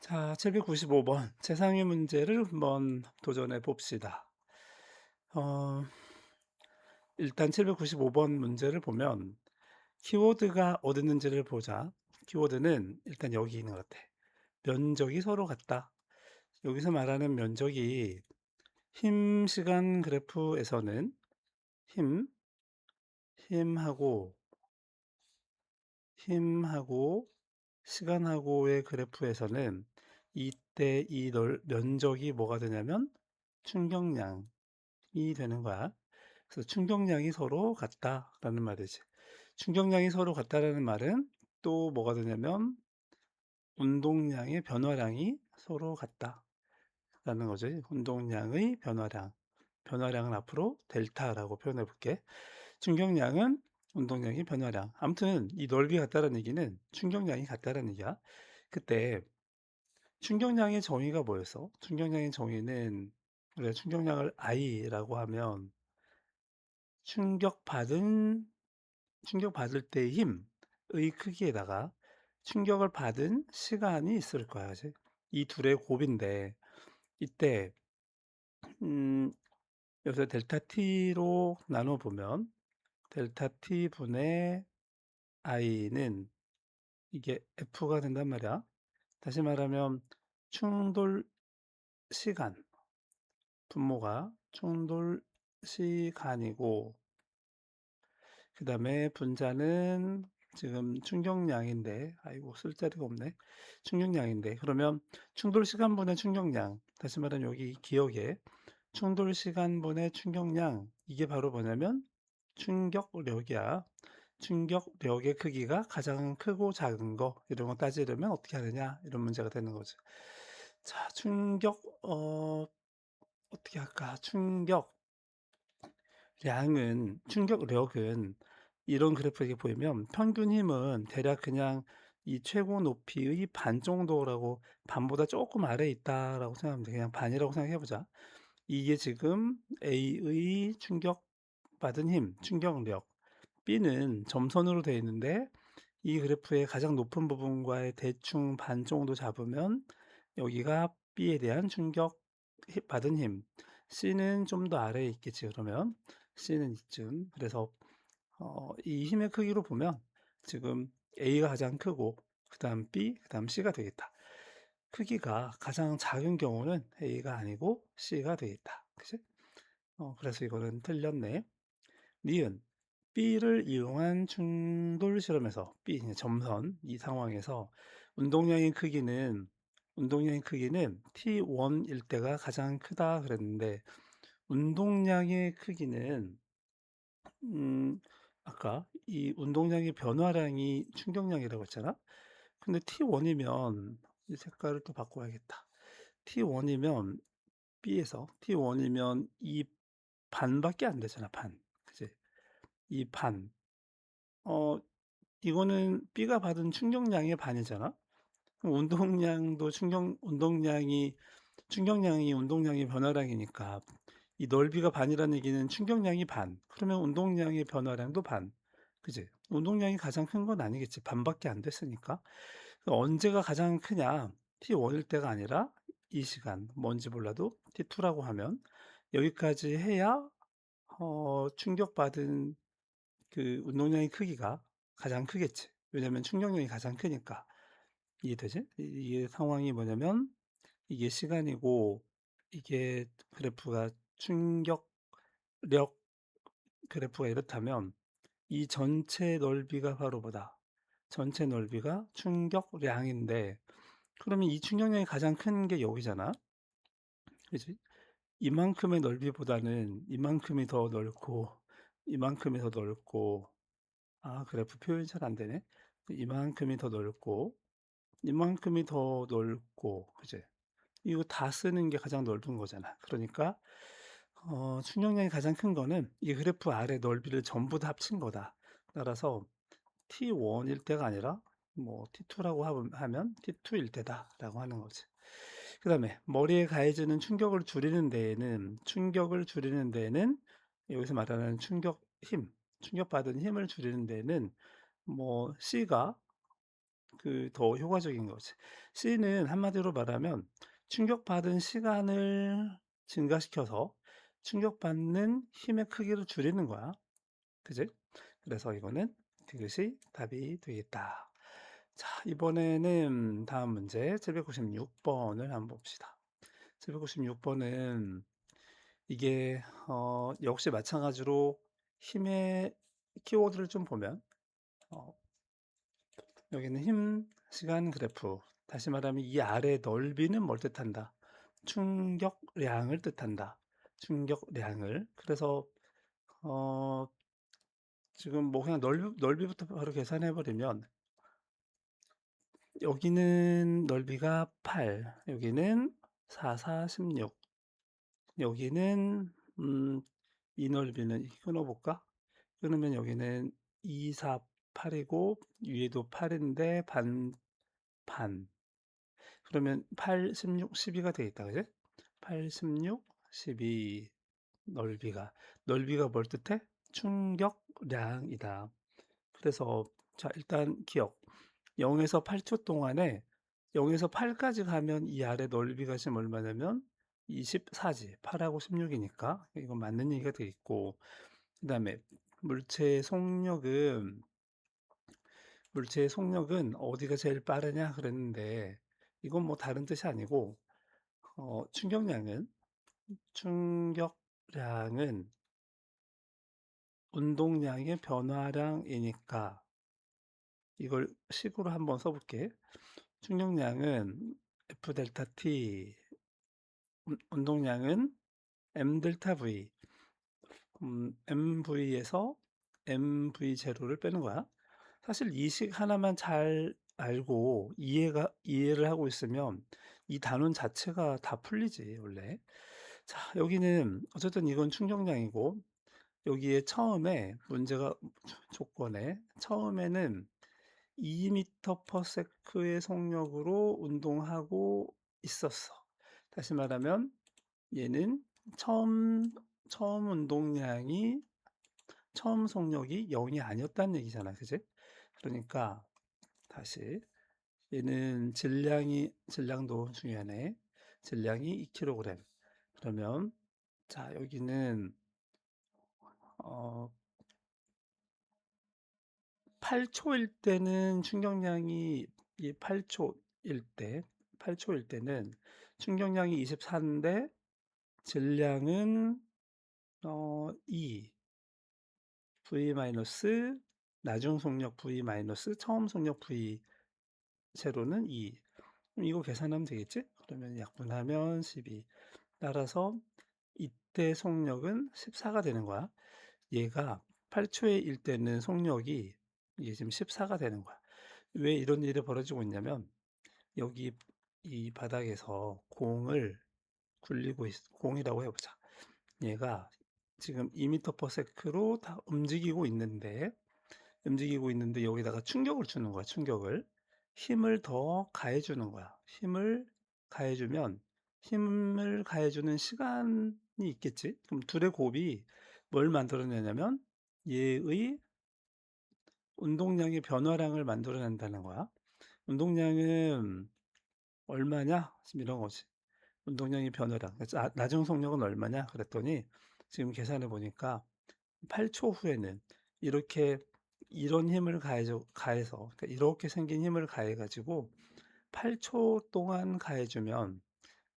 자, 795번 최상위 문제를 한번 도전해 봅시다. 어, 일단 795번 문제를 보면 키워드가 어디 있는지를 보자. 키워드는 일단 여기 있는 것 같아. 면적이 서로 같다. 여기서 말하는 면적이 힘, 시간 그래프에서는 힘, 힘하고, 힘하고, 시간하고의 그래프에서는 이때 면적이 뭐가 되냐면 충격량이 되는 거야. 그래서 충격량이 서로 같다라는 말이지. 충격량이 서로 같다라는 말은 또 뭐가 되냐면 운동량의 변화량이 서로 같다라는 거지. 운동량의 변화량. 변화량은 앞으로 델타라고 표현해 볼게. 충격량은 운동량의 변화량. 아무튼 이 넓이 같다라는 얘기는 충격량이 같다라는 얘기야. 그때 충격량의 정의가 뭐였어? 충격량의 정의는 우리가 충격량을 I라고 하면 충격받은 충격받을 때의 힘의 크기에다가 충격을 받은 시간이 있을 거야. 그지? 이 둘의 곱인데 이때 음 여기서 델타 t로 나눠 보면 델타 t 분의 i는 이게 F가 된단 말이야. 다시 말하면 충돌 시간, 분모가 충돌 시간이고 그다음에 분자는 지금 충격량인데 아이고 쓸 자리가 없네. 충격량인데 그러면 충돌 시간분의 충격량 다시 말하면 여기 기억에 충돌 시간분의 충격량 이게 바로 뭐냐면 충격력이야. 충격력의 크기가 가장 크고 작은 거 이런 거 따지려면 어떻게 하느냐 이런 문제가 되는 거지. 자, 어떻게 할까? 충격력은 이런 그래프 이렇게 보이면 평균 힘은 대략 그냥 이 최고 높이의 반 정도라고 반보다 조금 아래에 있다라고 생각하면 돼. 그냥 반이라고 생각해 보자. 이게 지금 A의 충격받은 힘, 충격력. B는 점선으로 되어 있는데 이 그래프의 가장 높은 부분과의 대충 반 정도 잡으면 여기가 B에 대한 받은 힘. C는 좀 더 아래에 있겠지, 그러면. C는 이쯤. 그래서, 이 힘의 크기로 보면 지금 A가 가장 크고, 그 다음 B, 그 다음 C가 되겠다. 크기가 가장 작은 경우는 A가 아니고 C가 되겠다. 그치? 그래서 이거는 틀렸네. 니은 B를 이용한 충돌 실험에서 B 점선 이 상황에서 운동량의 크기는 T1일 때가 가장 크다 그랬는데 운동량의 크기는 음 아까 이 운동량의 변화량이 충격량이라고 했잖아. 근데 T1이면 이 색깔을 또 바꿔야겠다. T1이면 B에서 T1이면 이 반밖에 안 되잖아, 반. 그지? 이 반. 어 이거는 B가 받은 충격량의 반이잖아. 그럼 충격량이 운동량의 변화량이니까 이 넓이가 반이라는 얘기는 충격량이 반. 그러면 운동량의 변화량도 반. 그지? 운동량이 가장 큰 건 아니겠지. 반밖에 안 됐으니까. 그럼 언제가 가장 크냐? T1일 때가 아니라 이 시간, 뭔지 몰라도 T2라고 하면 여기까지 해야 충격받은 그 운동량의 크기가 가장 크겠지. 왜냐면 충격량이 가장 크니까. 이해되지? 이게 상황이 뭐냐면 이게 시간이고 이게 그래프가 충격력 그래프가 이렇다면 이 전체 넓이가 바로 뭐다? 전체 넓이가 충격량인데 그러면 이 충격량이 가장 큰 게 여기잖아. 그지? 이만큼의 넓이보다는 이만큼이 더 넓고 이만큼이 더 넓고 그래프 표현이 잘 안 되네. 이만큼이 더 넓고 이만큼이 더 넓고 그지? 이거 다 쓰는 게 가장 넓은 거잖아. 그러니까 충격량이 가장 큰 거는 이 그래프 아래 넓이를 전부 다 합친 거다. 따라서 T1일 때가 아니라 뭐 T2라고 하면 T2일 때다라고 하는 거지. 그다음에 머리에 가해지는 충격을 줄이는 데에는 여기서 말하는 충격받은 힘을 줄이는 데에는 뭐 C가 더 효과적인 거지. C는 한마디로 말하면 충격받은 시간을 증가시켜서 충격받는 힘의 크기를 줄이는 거야. 그지? 그래서 이거는 그것이 답이 되겠다. 자, 이번에는 다음 문제 796 번을 한번 봅시다. 796 번은 이게 역시 마찬가지로 힘의 키워드를 좀 보면 어 여기는 힘, 시간 그래프. 다시 말하면 이 아래 넓이는 뭘 뜻한다? 충격량을 뜻한다. 충격량을. 그래서 어 지금 뭐 그냥 넓이부터 바로 계산해 버리면 여기는 넓이가 8, 여기는 4, 4, 16, 여기는 이 넓이는 이렇게 끊어 볼까? 끊으면 여기는 2, 4, 8이고 위에도 8인데 반. 그러면 8, 16, 12가 되겠다. 그지? 8, 16, 12 넓이가 뭘 뜻해? 충격량이다. 그래서 자, 일단 기억. 0에서 8초 동안에 0에서 8까지 가면 이 아래 넓이가 지금 얼마냐면 24지. 8하고 16이니까 이건 맞는 얘기가 돼 있고, 그다음에 물체의 속력은 물체의 속력은 어디가 제일 빠르냐 그랬는데 이건 뭐 다른 뜻이 아니고 충격량은 충격량은 운동량의 변화량이니까 이걸 식으로 한번 써볼게. 충격량은 F 델타 T, 운동량은 M 델타 V, MV에서 MV 제로를 빼는 거야. 사실 이 식 하나만 잘 알고 이해를 하고 있으면 이 단원 자체가 다 풀리지 원래. 자, 여기는 어쨌든 이건 충격량이고 여기에 처음에 문제가 조건에 처음에는 2m/s의 속력으로 운동하고 있었어. 다시 말하면 얘는 처음 운동량이 처음 속력이 0이 아니었다는 얘기잖아. 그지? 그러니까 다시 얘는 질량도 중요하네. 질량이 2kg. 그러면 자, 여기는 어 8초일 때는 충격량이 이 8초일 때는 충격량이 24인데 질량은 2 V 마이너스 나중 속력 V 마이너스 처음 속력 V 세로는 2. 그럼 이거 계산하면 되겠지? 그러면 약분하면 12. 따라서 이때 속력은 14가 되는 거야. 얘가 8초에 일 때는 속력이 이게 지금 14가 되는 거야. 왜 이런 일이 벌어지고 있냐면 여기 이 바닥에서 공을 굴리고 공이라고 해보자. 얘가 지금 2m/s로 다 움직이고 있는데 여기다가 충격을 주는 거야. 힘을 더 가해 주는 거야. 힘을 가해 주는 시간이 있겠지. 그럼 둘의 곱이 뭘 만들어내냐면 얘의 운동량의 변화량을 만들어낸다는 거야. 운동량은 얼마냐? 지금 이런 거지. 운동량의 변화량. 그래서 나중 속력은 얼마냐? 그랬더니 지금 계산해 보니까 8초 후에는 이렇게 이런 힘을 가해서 그러니까 이렇게 생긴 힘을 가해 가지고 8초 동안 가해주면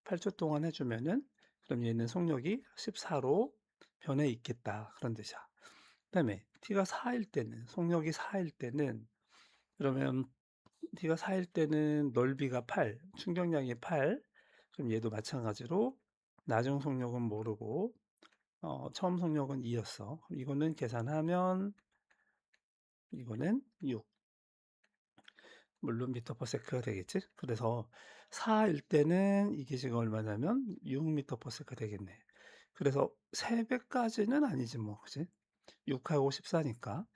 8초 동안 해주면은 그럼 얘는 속력이 14로 변해 있겠다 그런 뜻이야. 그다음에 t가 4일 때는 속력이 4일 때는 그러면 t가 4일 때는 넓이가 8, 충격량이 8. 그럼 얘도 마찬가지로 나중 속력은 모르고 처음 속력은 2였어. 이거는 계산하면 이거는 6. 물론 미터 퍼 세크가 되겠지. 그래서 4일 때는 이게 지금 얼마냐면 6미터 퍼 세크 되겠네. 그래서 3배까지는 아니지 뭐. 그지? 6하고 14니까.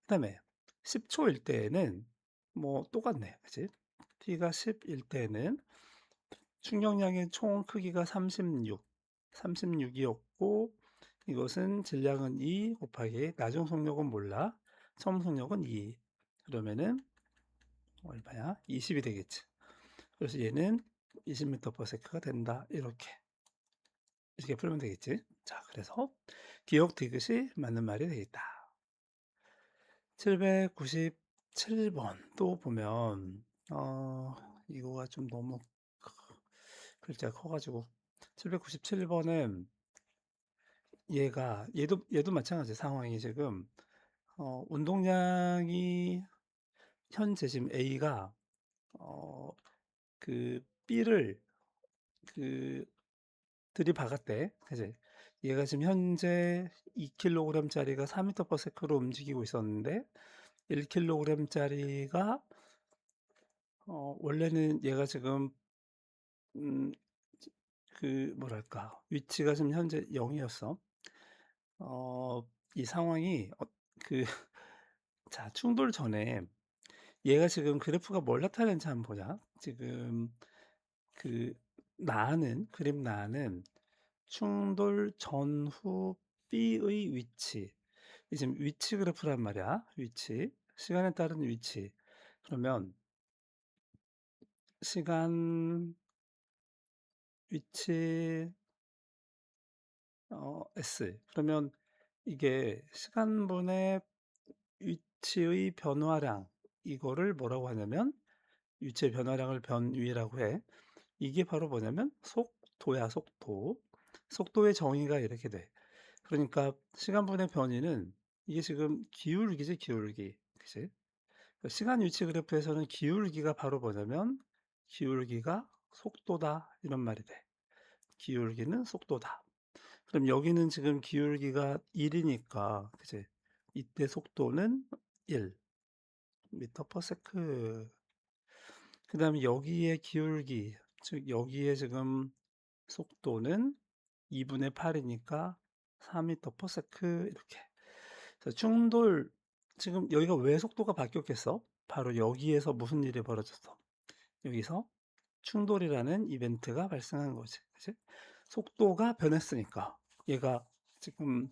그다음에 10초일 때에는 뭐 똑같네. 그지? t가 10일 때는 충격량의 총 크기가 36이었고 이것은 질량은 2 곱하기 나중 속력은 몰라. 처음 속력은 2. 그러면은 얼마야? 20이 되겠지. 그래서 얘는 20m/s가 된다. 이렇게 풀면 되겠지. 자, 그래서 기억 디귿이 맞는 말이 되겠다. 797번 또 보면 이거가 좀 너무 글자가 커가지고 797번은 얘도 마찬가지 상황이 지금 운동량이 현재 지금 A가 어, 그 B를 그 들이박았대. 그지? 얘가 지금 현재 2kg짜리가 4m/s로 움직이고 있었는데 1kg짜리가 원래는 얘가 지금 음, 그 뭐랄까 위치가 지금 현재 0이었어. 이 상황이 그 자, 충돌 전에 얘가 지금 그래프가 뭘 나타내는지 한번 보자. 지금 그 그림 나는 충돌 전후 B의 위치. 이 지금 위치 그래프란 말이야. 위치. 시간에 따른 위치. 그러면 시간 위치 S. 그러면 이게 시간분의 위치의 변화량 이거를 뭐라고 하냐면 위치의 변화량을 변위라고 해. 이게 바로 뭐냐면 속도야, 속도. 속도의 정의가 이렇게 돼. 그러니까 시간분의 변위는 이게 지금 기울기지, 기울기. 그치? 시간 위치 그래프에서는 기울기가 바로 뭐냐면 기울기가 속도다 이런 말이 돼. 기울기는 속도다. 그럼 여기는 지금 기울기가 1이니까 그치? 이때 속도는 1 미터 퍼 세크. 그다음에 여기에 기울기 즉 여기에 지금 속도는 2분의 8이니까 4미터 퍼 세크 이렇게. 그래서 충돌 지금 여기가 왜 속도가 바뀌었겠어? 바로 여기에서 무슨 일이 벌어졌어? 여기서 충돌이라는 이벤트가 발생한 거지. 그치? 속도가 변했으니까 얘가 지금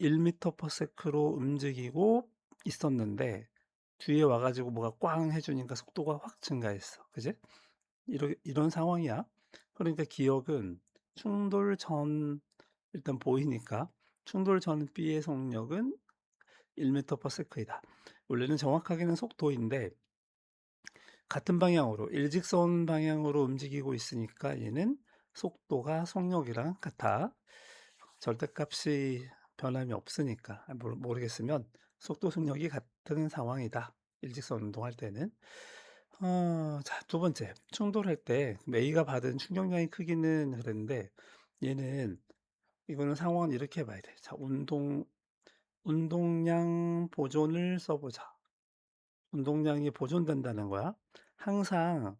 1m/s로 움직이고 있었는데 뒤에 와가지고 뭐가 꽝 해주니까 속도가 확 증가했어. 그지? 이런 상황이야. 그러니까 기억은 충돌 전 일단 보이니까 충돌 전 B의 속력은 1m/s이다. 원래는 정확하게는 속도인데 같은 방향으로 일직선 방향으로 움직이고 있으니까 얘는 속도가 속력이랑 같아. 절대값이 변함이 없으니까 모르겠으면 속도 속력이 같은 상황이다. 일직선 운동할 때는. 자, 두 번째 충돌할 때 A가 받은 충격량의 크기는 그랬는데 얘는 이거는 상황은 이렇게 봐야 돼. 자, 운동량 보존을 써보자. 운동량이 보존된다는 거야. 항상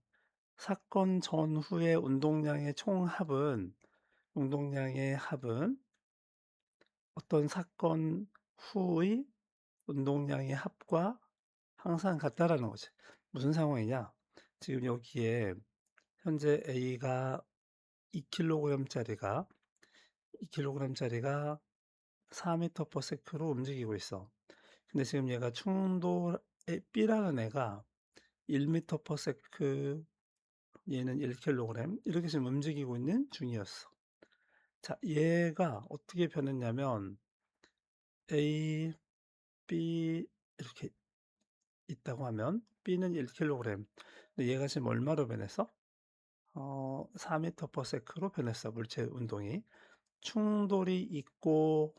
사건 전후의 운동량의 합은 어떤 사건 후의 운동량의 합과 항상 같다라는 거지. 무슨 상황이냐? 지금 여기에 현재 A가 2kg짜리가 2kg짜리가 4m/s로 움직이고 있어. 근데 지금 얘가 충돌 B라는 애가 1m/s 얘는 1kg 이렇게 지금 움직이고 있는 중이었어. 자, 얘가 어떻게 변했냐면 A, B 이렇게 있다고 하면 B는 1kg. 근데 얘가 지금 얼마로 변했어? 4m/s로 변했어. 물체 운동이. 충돌이 있고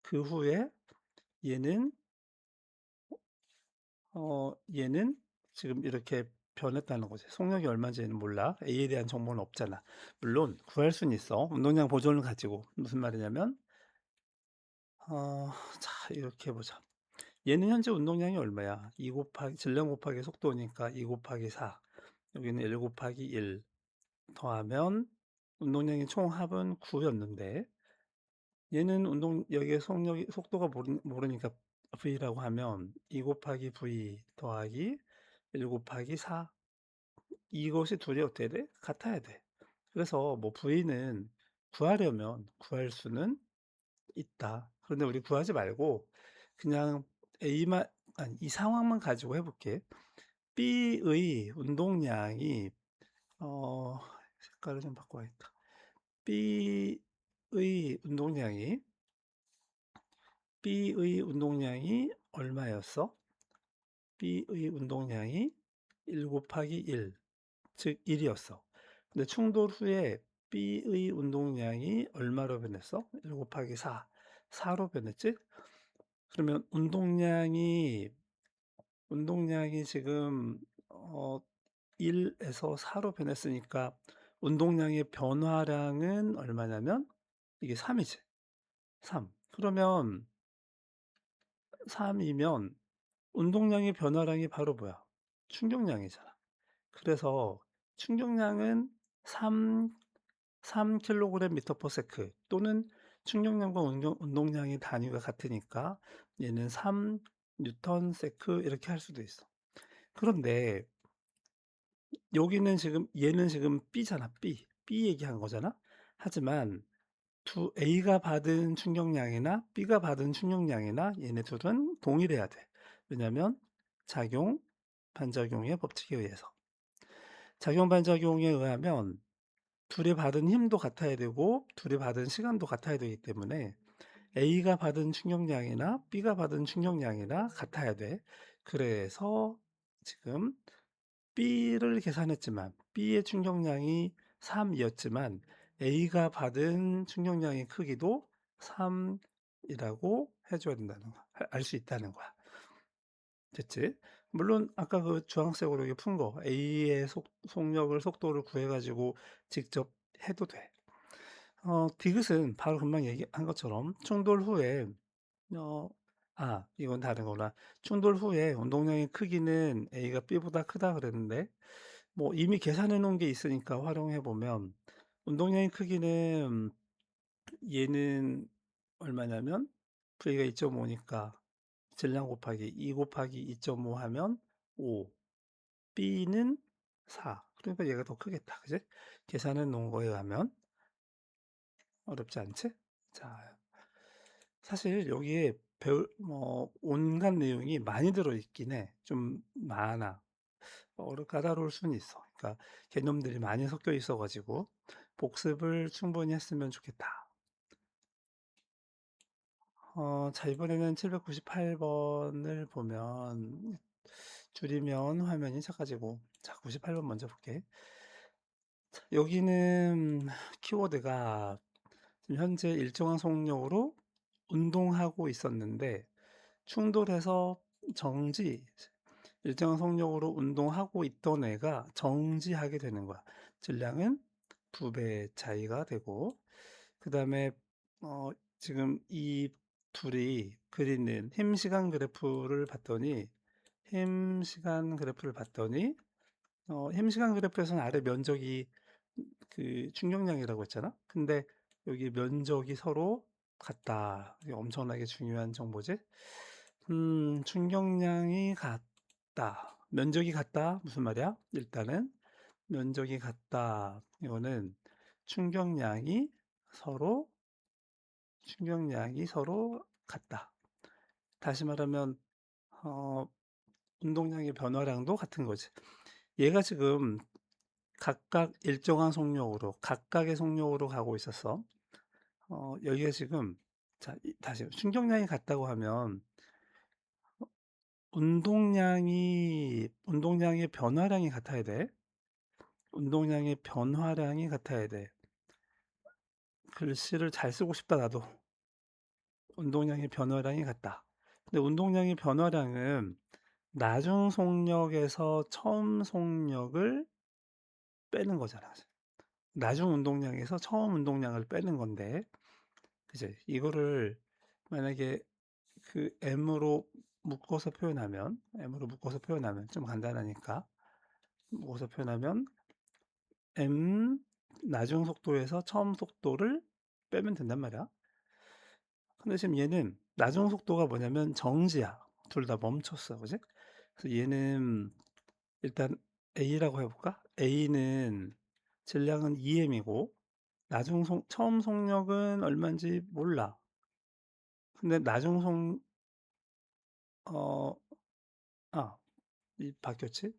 그 후에 얘는 얘는 지금 이렇게 변했다는 거지. 속력이 얼마인지는 몰라. A에 대한 정보는 없잖아. 물론 구할 수는 있어. 운동량 보존을 가지고. 무슨 말이냐면 어, 자, 이렇게 해 보자. 얘는 현재 운동량이 얼마야? 2 곱하기 질량 곱하기 속도니까 2 곱하기 4. 여기는 1 곱하기 1 더하면 운동량의 총 합은 9였는데 얘는 여기에 속도가 모르니까 V라고 하면 2 곱하기 V 더하기 1 곱하기 4 이것이 둘이 어떻게 돼? 같아야 돼. 그래서 뭐 V는 구하려면 구할 수는 있다. 그런데 우리 구하지 말고 그냥 A만 아니 이 상황만 가지고 해볼게. B의 운동량이 색깔을 좀 바꿔야겠다. B의 운동량이 B의 운동량이 얼마였어? B의 운동량이 1 곱하기 1, 즉 1 이었어. 근데 충돌 후에 B의 운동량이 얼마로 변했어? 1 곱하기 4, 4로 변했지? 그러면 운동량이 지금 어 1 에서 4로 변했으니까 운동량의 변화량은 얼마냐면 이게 3 이지. 3. 그러면 3 이면 운동량의 변화량이 바로 뭐야? 충격량이잖아. 그래서 충격량은 3 킬로그램 미터 퍼 세크, 또는 충격량과 운동량의 단위가 같으니까 얘는 3 뉴턴 세크 이렇게 할 수도 있어. 그런데 여기는 지금 얘는 지금 B잖아, B. B 얘기한 거잖아. 하지만 두 A가 받은 충격량이나 B가 받은 충격량이나 얘네 둘은 동일해야 돼. 왜냐면 작용, 반작용의 법칙에 의해서. 작용, 반작용에 의하면 둘이 받은 힘도 같아야 되고 둘이 받은 시간도 같아야 되기 때문에 A가 받은 충격량이나 B가 받은 충격량이나 같아야 돼. 그래서 지금 B를 계산했지만 B의 충격량이 3 이었지만 A가 받은 충격량의 크기도 3 이라고 해 줘야 된다는 거야. 알 수 있다는 거야. 됐지? 물론 아까 그 주황색으로 이렇게 푼 거 A의 속력을 속도를 구해 가지고 직접 해도 돼. 디귿은 바로 금방 얘기한 것처럼 충돌 후에 어 이건 다른 거구나. 충돌 후에 운동량의 크기는 A가 B보다 크다 그랬는데 뭐 이미 계산해 놓은 게 있으니까 활용해 보면 운동량의 크기는 얘는 얼마냐면 V가 2.5 니까 질량 곱하기 2 곱하기 2.5 하면 5, B는 4. 그러니까 얘가 더 크겠다. 그지? 계산해 놓은 거에 의하면 어렵지 않지? 자, 사실 여기에 배울 온갖 내용이 많이 들어 있긴 해. 좀 많아. 까다로울 수는 있어. 그러니까 개념들이 많이 섞여 있어 가지고 복습을 충분히 했으면 좋겠다. 자, 이번에는 798 번을 보면 줄이면 화면이 작아지고, 자 98번 먼저 볼게. 자, 여기는 키워드가 지금 현재 일정한 속력으로 운동하고 있었는데 충돌해서 정지, 일정한 속력으로 운동하고 있던 애가 정지하게 되는 거야. 질량은 2배 차이가 되고, 그다음에 어 지금 이 둘이 그리는 힘 시간 그래프를 봤더니 힘 시간 그래프에서는 아래 면적이 그 충격량이라고 했잖아. 근데 여기 면적이 서로 같다. 이게 엄청나게 중요한 정보지. 충격량이 같다. 면적이 같다. 무슨 말이야? 일단은 면적이 같다. 이거는 충격량이 서로 같다. 다시 말하면 어 운동량의 변화량도 같은 거지. 얘가 지금 각각 일정한 속력으로 각각의 속력으로 가고 있었어. 여기가 지금, 자 다시 충격량이 같다고 하면 운동량의 변화량이 같아야 돼. 운동량의 변화량이 같아야 돼. 글씨를 잘 쓰고 싶다 나도. 운동량의 변화량이 같다. 근데 운동량의 변화량은 나중 속력에서 처음 속력을 빼는 거잖아. 나중 운동량에서 처음 운동량을 빼는 건데, 그지? 이거를 만약에 그 M으로 묶어서 표현하면 좀 간단하니까, 묶어서 표현하면 M 나중 속도에서 처음 속도를 빼면 된단 말이야. 근데 지금 얘는 나중 속도가 뭐냐면 정지야. 둘 다 멈췄어. 그지? 그래서 얘는 일단 A라고 해 볼까? A는 질량은 EM이고 처음 속력은 얼마인지 몰라. 근데 나중 속 어 이 바뀌었지?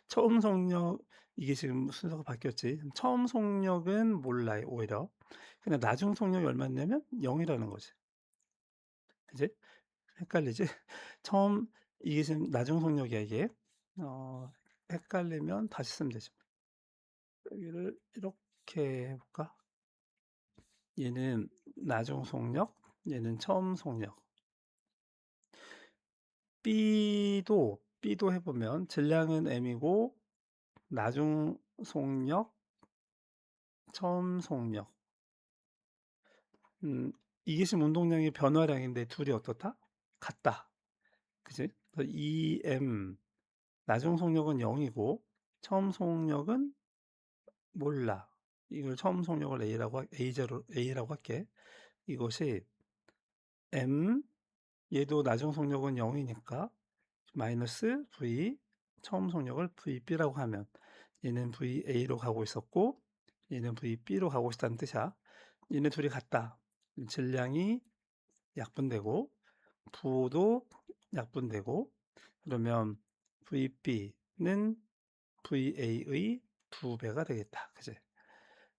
처음 속력 이게 지금 순서가 바뀌었지. 처음 속력은 몰라요 오히려. 근데 나중 속력이 얼마냐면 0 이라는 거지. 그지? 헷갈리지? 처음 이게 지금 나중 속력이야 이게. 어 헷갈리면 다시 쓰면 되지. 여기를 이렇게 해 볼까? 얘는 나중 속력, 얘는 처음 속력. B도 해 보면 질량은 M이고 나중 속력, 처음 속력. 음 이게 지금 운동량의 변화량인데 둘이 어떻다? 같다. 그지? 그래서 EM 나중 속력은 0 이고 처음 속력은 몰라. 이걸 처음 속력을 A라고 할게. 이것이 M 얘도 나중 속력은 0 이니까 마이너스 V 처음 속력을 VB라고 하면 얘는 VA로 가고 있었고 얘는 VB로 가고 있다는 뜻이야. 얘네 둘이 같다. 질량이 약분되고 부호도 약분되고 그러면 VB는 VA의 2배가 되겠다. 그지?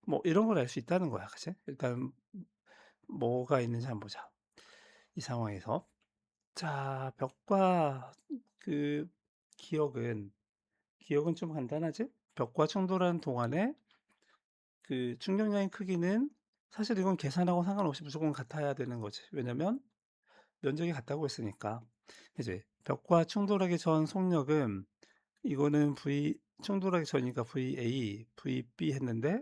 뭐 이런 걸 알 수 있다는 거야. 그지? 일단 뭐가 있는지 한번 보자. 이 상황에서. 자, 벽과 그 기억은 기억은 좀 간단하지? 벽과 충돌하는 동안에 그 충격량의 크기는 사실 이건 계산하고 상관없이 무조건 같아야 되는 거지. 왜냐면 면적이 같다고 했으니까. 그지? 벽과 충돌하기 전 속력은 이거는 충돌하기 전이니까 VA, VB 했는데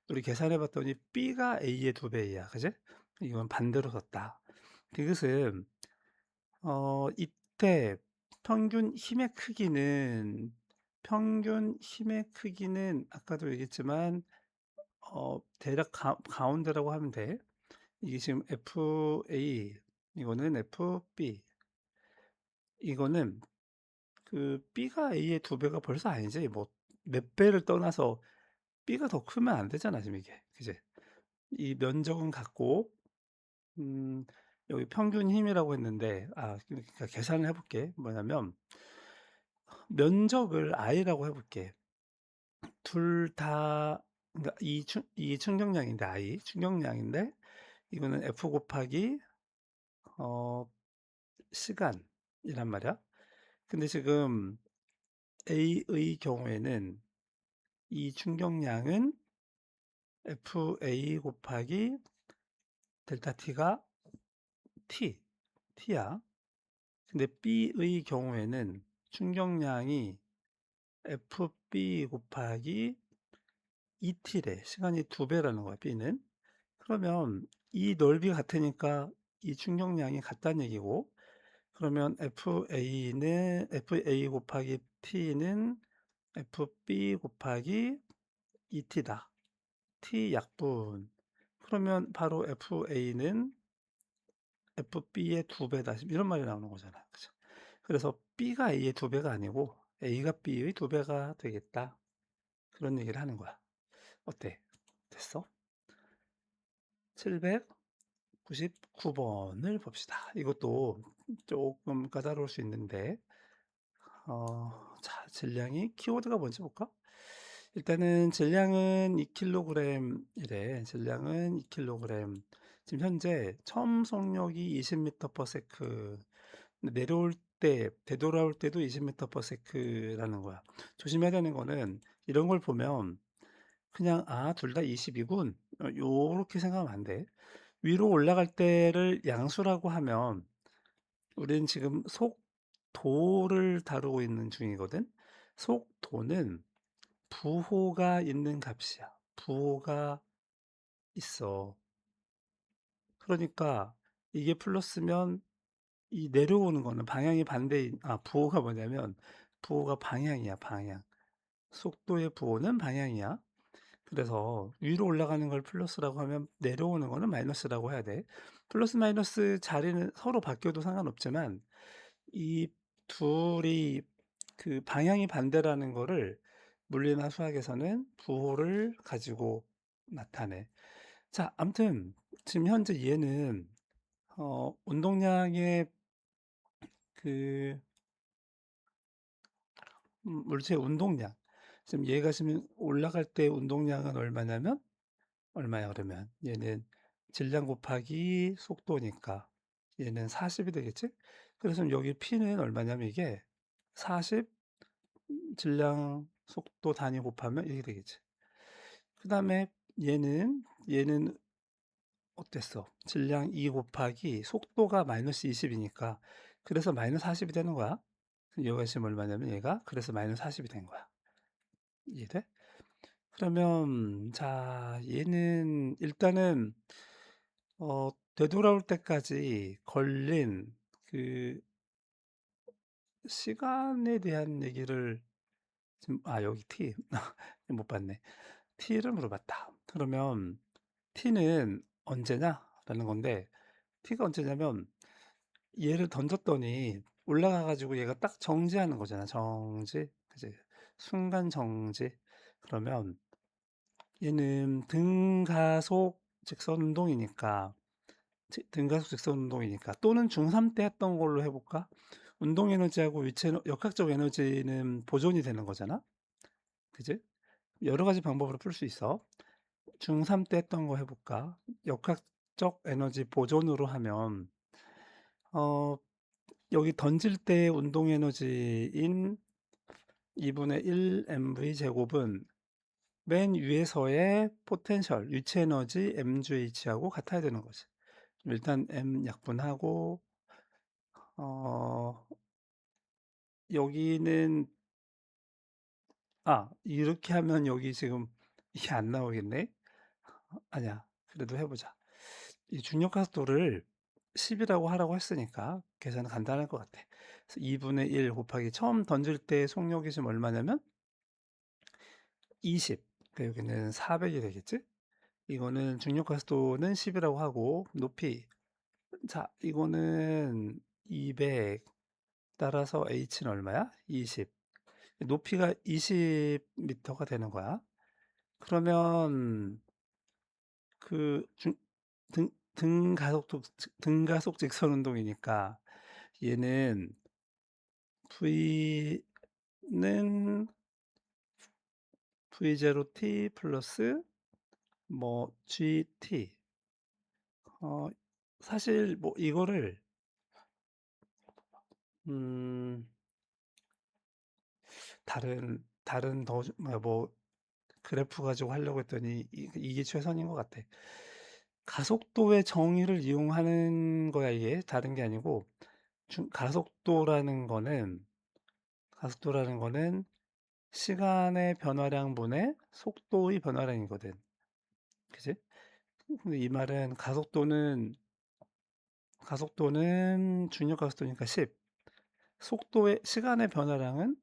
우리 계산해 봤더니 B가 A의 2배야. 그지? 이건 반대로 썼다. 그것은 이때 평균 힘의 크기는 아까도 얘기했지만 대략 가운데라고 하면 돼. 이게 지금 FA 이거는 FB 이거는 그 B가 A의 2배가 벌써 아니지. 뭐 몇 배를 떠나서 B가 더 크면 안 되잖아 지금 이게. 그지? 이 면적은 같고 음 여기 평균 힘이라고 했는데 그러니까 계산을 해 볼게. 뭐냐면 면적을 I라고 해 볼게. 둘 다 그러니까 이 충격량인데 충격량인데 이거는 F 곱하기 어 시간이란 말이야. 근데 지금 A의 경우에는 이 충격량은 FA 곱하기 델타 T가 T야. 근데 B의 경우에는 충격량이 FB 곱하기 ET래. 시간이 2배라는 거야, B는. 그러면 이 넓이가 같으니까 이 충격량이 같다는 얘기고 그러면 FA 곱하기 T는 FB 곱하기 ET다. T 약분. 그러면 바로 FA는 FB의 2배다. 이런 말이 나오는 거잖아. 그죠? 그래서 B가 A의 2배가 아니고 A가 B의 2배가 되겠다. 그런 얘기를 하는 거야. 어때? 됐어? 799 번을 봅시다. 이것도 조금 까다로울 수 있는데 자 질량이 키워드가 뭔지 볼까? 일단은 질량은 2kg이래. 질량은 2kg. 지금 현재 처음 속력이 20m/s. 내려올 때, 되돌아올 때도 20m/s라는 거야. 조심해야 되는 거는 이런 걸 보면 그냥 둘 다 20이군. 요렇게 생각하면 안 돼. 위로 올라갈 때를 양수라고 하면 우리는 지금 속도를 다루고 있는 중이거든. 속도는 부호가 있는 값이야. 부호가 있어. 그러니까 이게 플러스면 이 내려오는 거는 방향이 반대인 부호가 뭐냐면 부호가 방향이야, 방향. 속도의 부호는 방향이야. 그래서 위로 올라가는 걸 플러스라고 하면 내려오는 거는 마이너스라고 해야 돼. 플러스 마이너스 자리는 서로 바뀌어도 상관없지만 이 둘이 그 방향이 반대라는 거를 물리나 수학에서는 부호를 가지고 나타내. 자, 아무튼 지금 현재 얘는 운동량의 그 물체의 운동량. 지금 얘가 지금 올라갈 때 운동량은 얼마냐면 얼마야 그러면? 얘는 질량 곱하기 속도니까 얘는 40이 되겠지? 그래서 여기 P는 얼마냐면 이게 40 질량 속도 단위 곱하면 이렇게 되겠지. 그다음에 얘는 어땠어? 질량 2 곱하기 속도가 마이너스 20이니까 그래서 마이너스 40이 되는 거야. 얘가 지금 얼마냐면 얘가 그래서 마이너스 40이 된 거야. 이해돼? 그러면 자 얘는 일단은 되돌아올 때까지 걸린 그 시간에 대한 얘기를 지금 여기 T 못 봤네. T를 물어봤다. 그러면 T는 언제냐?라는 건데 T가 언제냐면 얘를 던졌더니 올라가 가지고 얘가 딱 정지하는 거잖아. 정지. 그지? 순간 정지. 그러면 얘는 등가속 직선 운동이니까 등가속 직선 운동이니까 또는 중3 때 했던 걸로 해 볼까? 운동 에너지하고 위치 역학적 에너지는 보존이 되는 거잖아. 그지? 여러 가지 방법으로 풀 수 있어. 중3 때 했던 거 해 볼까? 역학적 에너지 보존으로 하면 어 여기 던질 때 운동 에너지인 2분의 1 mv 제곱은 맨 위에서의 포텐셜 유체 에너지 mgh하고 같아야 되는 거지. 일단 m 약분하고 어 여기는 이렇게 하면 여기 지금 이게 안 나오겠네. 아니야. 그래도 해 보자. 이 중력 가속도를 10 이라고 하라고 했으니까 계산은 간단할 것 같아. 그래서 2분의 1 곱하기 처음 던질 때 속력이 지금 얼마냐면 20. 그러니까 여기는 400이 되겠지? 이거는 중력 가속도는 10 이라고 하고 높이 자 이거는 200 따라서 h는 얼마야? 20. 높이가 20 미터가 되는 거야. 그러면 그 중 등가속 직선 운동이니까 얘는 V는 V0t 플러스 뭐 GT. 어 사실 뭐 이거를 음 다른 더 뭐 그래프 가지고 하려고 했더니 이게 최선인 것 같아. 가속도의 정의를 이용하는 거야 이게. 다른 게 아니고 중 가속도라는 거는 시간의 변화량분의 속도의 변화량이거든. 그지? 근데 이 말은 가속도는 중력 가속도니까 10. 속도의 시간의 변화량은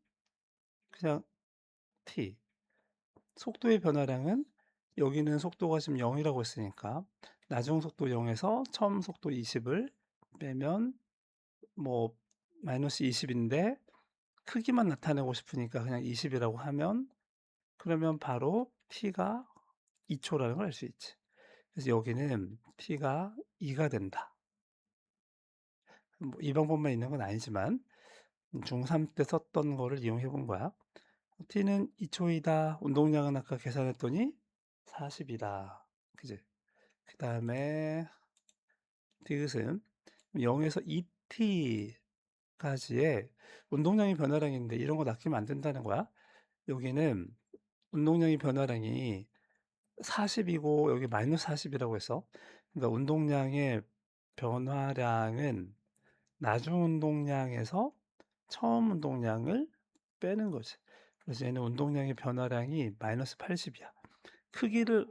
그냥 t. 속도의 변화량은 여기는 속도가 지금 0이라고 했으니까 나중 속도 0에서 처음 속도 20을 빼면 뭐 마이너스 20인데 크기만 나타내고 싶으니까 그냥 20이라고 하면 그러면 바로 t가 2초라는 걸 알 수 있지. 그래서 여기는 t가 2가 된다. 뭐 이 방법만 있는 건 아니지만 중3 때 썼던 거를 이용해 본 거야. t는 2초이다. 운동량은 아까 계산했더니 40이다. 그지? 그 다음에 디귿은 0에서 2t까지의 운동량이 변화량인데 이런 거 낚이면 안 된다는 거야. 여기는 운동량이 변화량이 40이고 여기 마이너스 40이라고 했어. 그러니까 운동량의 변화량은 나중 운동량에서 처음 운동량을 빼는 거지. 그래서 얘는 운동량의 변화량이 마이너스 80이야. 크기를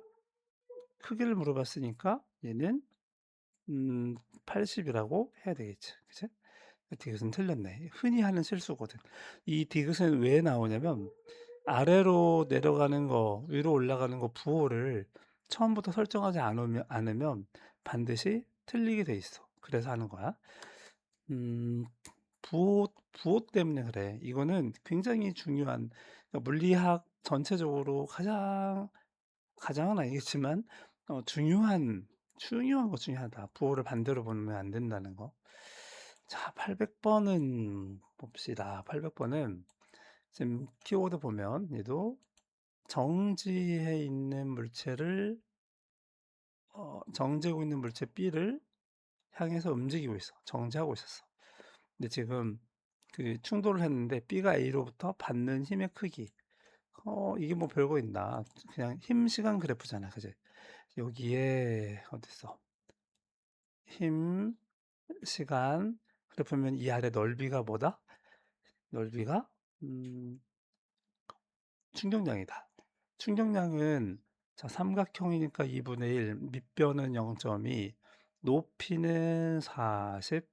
크기를 물어봤으니까 얘는 80이라고 해야 되겠지. 그치? 디귿은 틀렸네. 흔히 하는 실수거든. 이 디귿은 왜 나오냐면 아래로 내려가는 거, 위로 올라가는 거 부호를 처음부터 설정하지 않으면 반드시 틀리게 돼 있어. 그래서 하는 거야. 음, 부호 때문에 그래. 이거는 굉장히 중요한 그러니까 물리학 전체적으로 가장은 아니겠지만 중요한 것 중에 하나다. 부호를 반대로 보면 안 된다는 거. 자, 800번은 봅시다. 800번은 지금 키워드 보면 얘도 정지해 있는 물체를 정지하고 있는 물체 B를 향해서 움직이고 있어. 정지하고 있었어. 근데 지금 그 충돌을 했는데 B가 A로부터 받는 힘의 크기. 이게 뭐 별거 있나? 그냥 힘 시간 그래프잖아. 그지? 여기에 어딨어? 힘 시간 그래프면 이 아래 넓이가 뭐다? 넓이가 음, 충격량이다. 충격량은 자, 삼각형이니까 2분의 1, 밑변은 0.2, 높이는 40,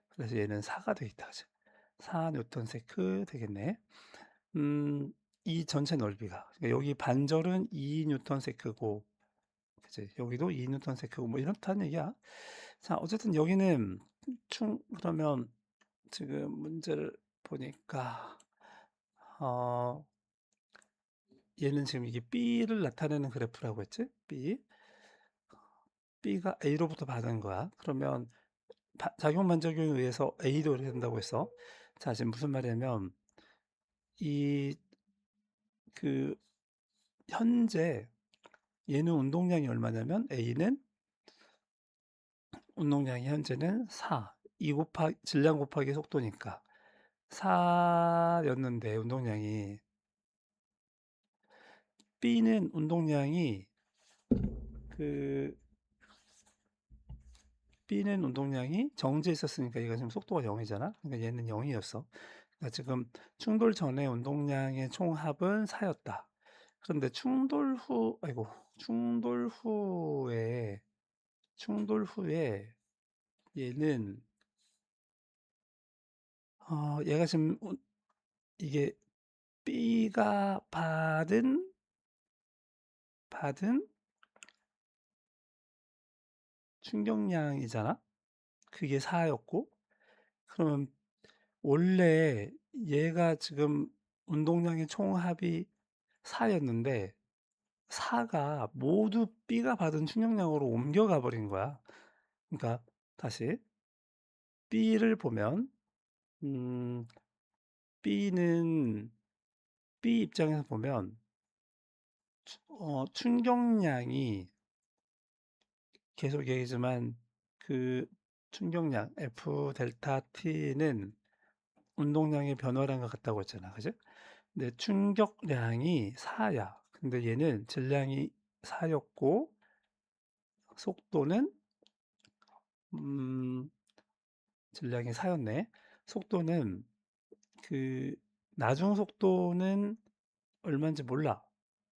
그래서 얘는 4가 되겠다. 그치? 4 뉴턴 세크 되겠네. 이 전체 넓이가. 그러니까 여기 반절은 2 뉴턴 세크고, 그치? 여기도 2 뉴턴 세크고, 뭐 이렇다는 얘기야. 자, 어쨌든 여기는 그러면 지금 문제를 보니까, 어, 얘는 지금 이게 B를 나타내는 그래프라고 했지? B. B가 A로부터 받은 거야. 그러면 작용 반작용에 의해서 A도 이렇게 된다고 했어. 자, 지금 무슨 말이냐면 이 그 현재 얘는 운동량이 얼마냐면 A는 운동량이 현재는 4. 2 곱하기 질량 곱하기 속도니까 4였는데 운동량이 B는 운동량이 그 B는 운동량이 정지해 있었으니까 얘가 지금 속도가 0이잖아. 그러니까 얘는 0이었어. 그러니까 지금 충돌 전에 운동량의 총합은 4였다. 그런데 충돌 후에 얘는 얘가 지금 이게 B가 받은 충격량이잖아. 그게 4였고 그러면 원래 얘가 지금 운동량의 총합이 4였는데 4가 모두 B가 받은 충격량으로 옮겨가 버린 거야. 그러니까 다시 B를 보면 음 B는 B 입장에서 보면 충격량이 계속 얘기지만 그 충격량 F 델타 T는 운동량의 변화량과 같다고 했잖아. 그지? 근데 충격량이 4야. 근데 얘는 질량이 4였고 속도는 음 질량이 4였네. 속도는 그 나중 속도는 얼마인지 몰라.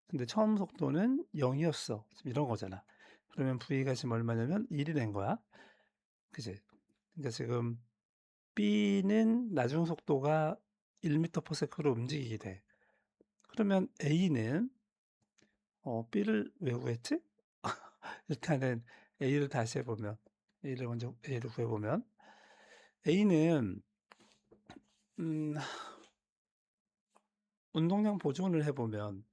근데 처음 속도는 0이었어. 이런 거잖아. 그러면 V가 지금 얼마냐면 1이 된 거야. 그지? 그러니까 지금 B는 나중 속도가 1m/s로 움직이게 돼. 그러면 A는 B를 왜 구했지? 일단은 A를 다시 해보면 A를 먼저 A를 구해보면 A는 음, 운동량 보존을 해보면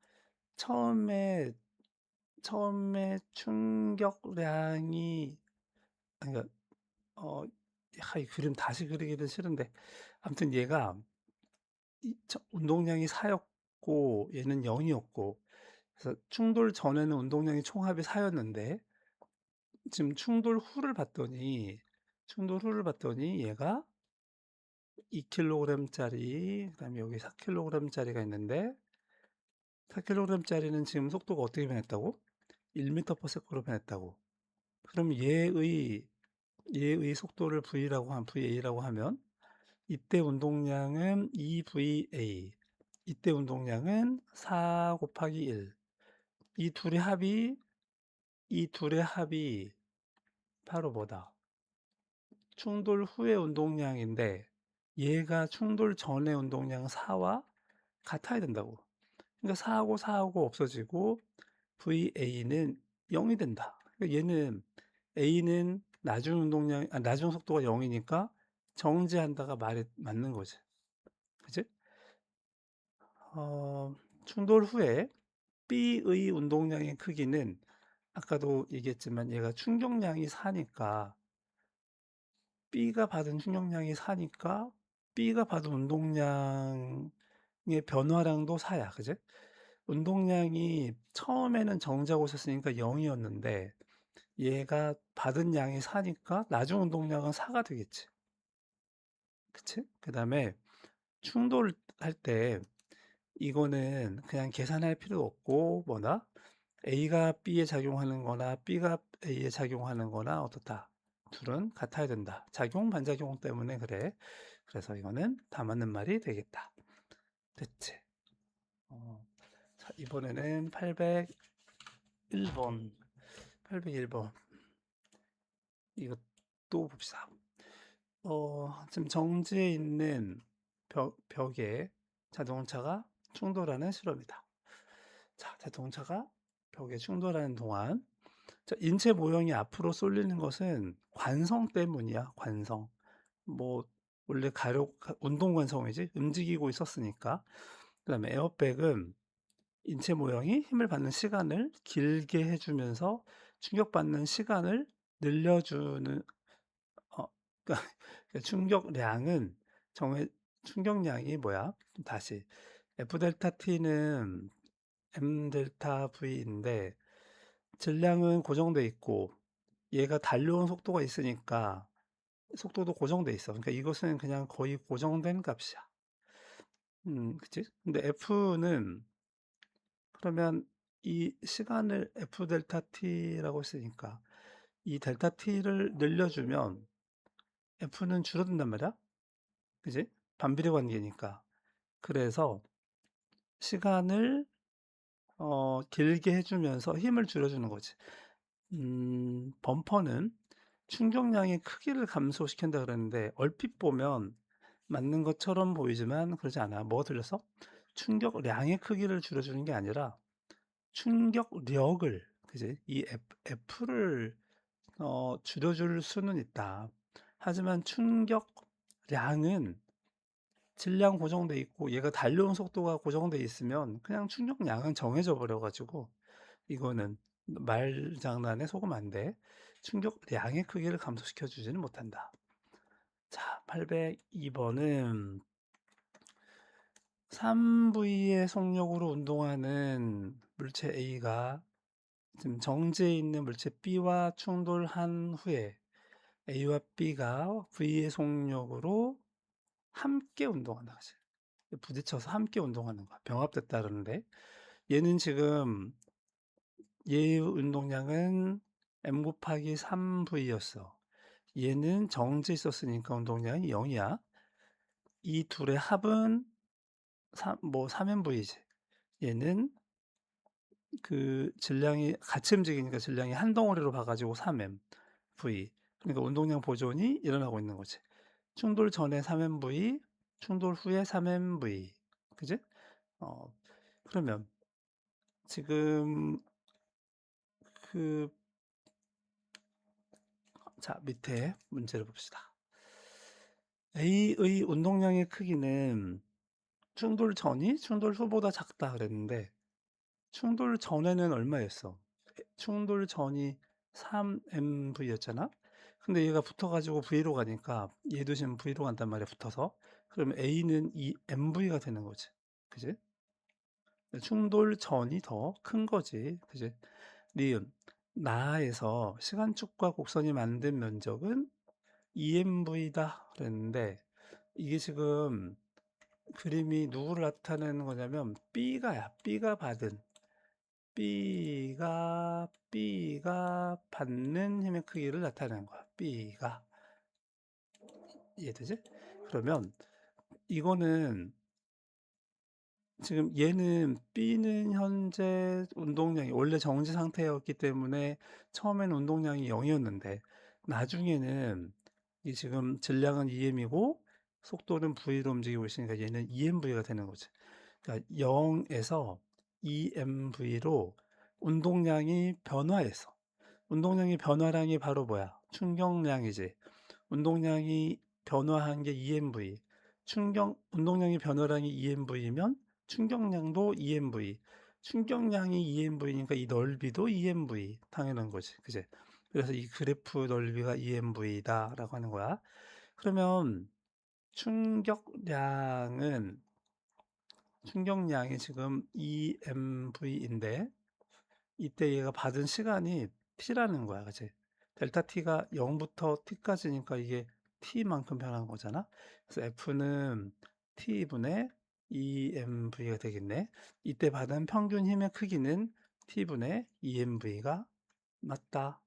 처음에 충격량이 그러니까 이 그림 다시 그리기는 싫은데 아무튼 얘가 운동량이 4였고 얘는 0이었고 그래서 충돌 전에는 운동량이 총합이 4였는데 지금 충돌 후를 봤더니 얘가 2kg짜리 그다음에 여기 4kg짜리가 있는데 4kg짜리는 지금 속도가 어떻게 변했다고? 1m/s로 변했다고. 그럼 얘의 속도를 VA라고 하면 이때 운동량은 2VA, 이때 운동량은 4 곱하기 1. 이 둘의 합이 이 둘의 합이 바로 뭐다? 충돌 후의 운동량인데 얘가 충돌 전의 운동량 4와 같아야 된다고. 그러니까 4하고 없어지고 VA는 0이 된다. 그러니까 얘는 A는 나중 속도가 0이니까 정지한다가 말이 맞는 거지. 그지? 충돌 후에 B의 운동량의 크기는 아까도 얘기했지만 얘가 충격량이 4니까 B가 받은 충격량이 4니까 B가 받은 운동량의 변화량도 4야 그지? 운동량이 처음에는 정지하고 있었으니까 0 이었는데 얘가 받은 양이 4 니까 나중 운동량은 4가 되겠지. 그치? 그다음에 충돌할 때 이거는 그냥 계산할 필요 없고 뭐다? A가 B에 작용하는 거나 B가 A에 작용하는 거나 어떻다. 둘은 같아야 된다. 작용, 반작용 때문에 그래. 그래서 이거는 다 맞는 말이 되겠다. 됐지? 어. 자, 이번에는 801번. 801번. 이것도 봅시다. 지금 정지해 있는 벽에 자동차가 충돌하는 실험이다. 자, 자동차가 벽에 충돌하는 동안 자, 인체 모형이 앞으로 쏠리는 것은 관성 때문이야, 관성. 뭐 원래 운동 관성이지 움직이고 있었으니까. 그다음에 에어백은 인체 모형이 힘을 받는 시간을 길게 해주면서 충격받는 시간을 늘려주는 어, 그러니까 충격량은 정해 충격량이 뭐야? 다시 F 델타 T는 M 델타 V인데 질량은 고정돼 있고 얘가 달려온 속도가 있으니까 속도도 고정돼 있어. 그러니까 이것은 그냥 거의 고정된 값이야. 그치? 근데 F는 그러면 이 시간을 F 델타 T라고 했으니까 이 델타 T를 늘려주면 F는 줄어든단 말이야. 그지? 반비례 관계니까. 그래서 시간을 길게 해주면서 힘을 줄여주는 거지. 범퍼는 충격량의 크기를 감소시킨다 그랬는데 얼핏 보면 맞는 것처럼 보이지만 그러지 않아. 뭐가 틀렸어? 충격량의 크기를 줄여주는 게 아니라 충격력을, 그지? 이 F를 줄여줄 수는 있다. 하지만 충격량은 질량 고정돼 있고 얘가 달려온 속도가 고정돼 있으면 그냥 충격량은 정해져 버려 가지고 이거는 말장난에 속으면 안 돼. 충격량의 크기를 감소시켜 주지는 못한다. 자, 802 번은 3V의 속력으로 운동하는 물체 A가 지금 정지해 있는 물체 B와 충돌한 후에 A와 B가 V의 속력으로 함께 운동한다. 그치? 부딪혀서 함께 운동하는 거야. 병합됐다 그러는데 얘는 지금 얘의 운동량은 M 곱하기 3V였어. 얘는 정지 있었으니까 운동량이 0이야. 이 둘의 합은 3MV지. 얘는 그 질량이 같이 움직이니까 질량이 한 덩어리로 봐가지고 3MV. 그러니까 운동량 보존이 일어나고 있는 거지. 충돌 전에 3MV, 충돌 후에 3MV. 그지? 어, 그러면 지금 그, 자, 밑에 문제를 봅시다. A의 운동량의 크기는 충돌 전이 충돌 후보다 작다 그랬는데 충돌 전에는 얼마였어? 충돌 전이 3MV였잖아? 근데 얘가 붙어가지고 V로 가니까 얘도 지금 V로 간단 말이야, 붙어서. 그러면 A는 이 MV가 되는 거지. 그지? 충돌 전이 더 큰 거지. 그지? 니은, 나에서 시간축과 곡선이 만든 면적은 EMV다 그랬는데 이게 지금 그림이 누구를 나타내는 거냐면 B가야. B가 받는 힘의 크기를 나타내는 거야. B가. 이해되지? 그러면 이거는 지금 얘는 B는 현재 운동량이 원래 정지 상태였기 때문에 처음에는 운동량이 0이었는데 나중에는 이 지금 질량은 EM이고 속도는 V로 움직이고 있으니까 얘는 EMV가 되는 거지. 그러니까 0에서 EMV로 운동량이 변화했어. 운동량이 변화량이 바로 뭐야? 충격량이지. 운동량이 변화한 게 EMV. 운동량이 변화량이 EMV면 충격량도 EMV. 충격량이 EMV니까 이 넓이도 EMV. 당연한 거지. 그지? 그래서 이 그래프 넓이가 EMV다라고 하는 거야. 그러면 충격량은 충격량이 지금 EMV인데 이때 얘가 받은 시간이 t라는 거야. 그치? 델타 t가 0 부터 t까지니까 이게 t만큼 변한 거잖아. 그래서 F는 t분의 EMV가 되겠네. 이때 받은 평균 힘의 크기는 t분의 EMV가 맞다.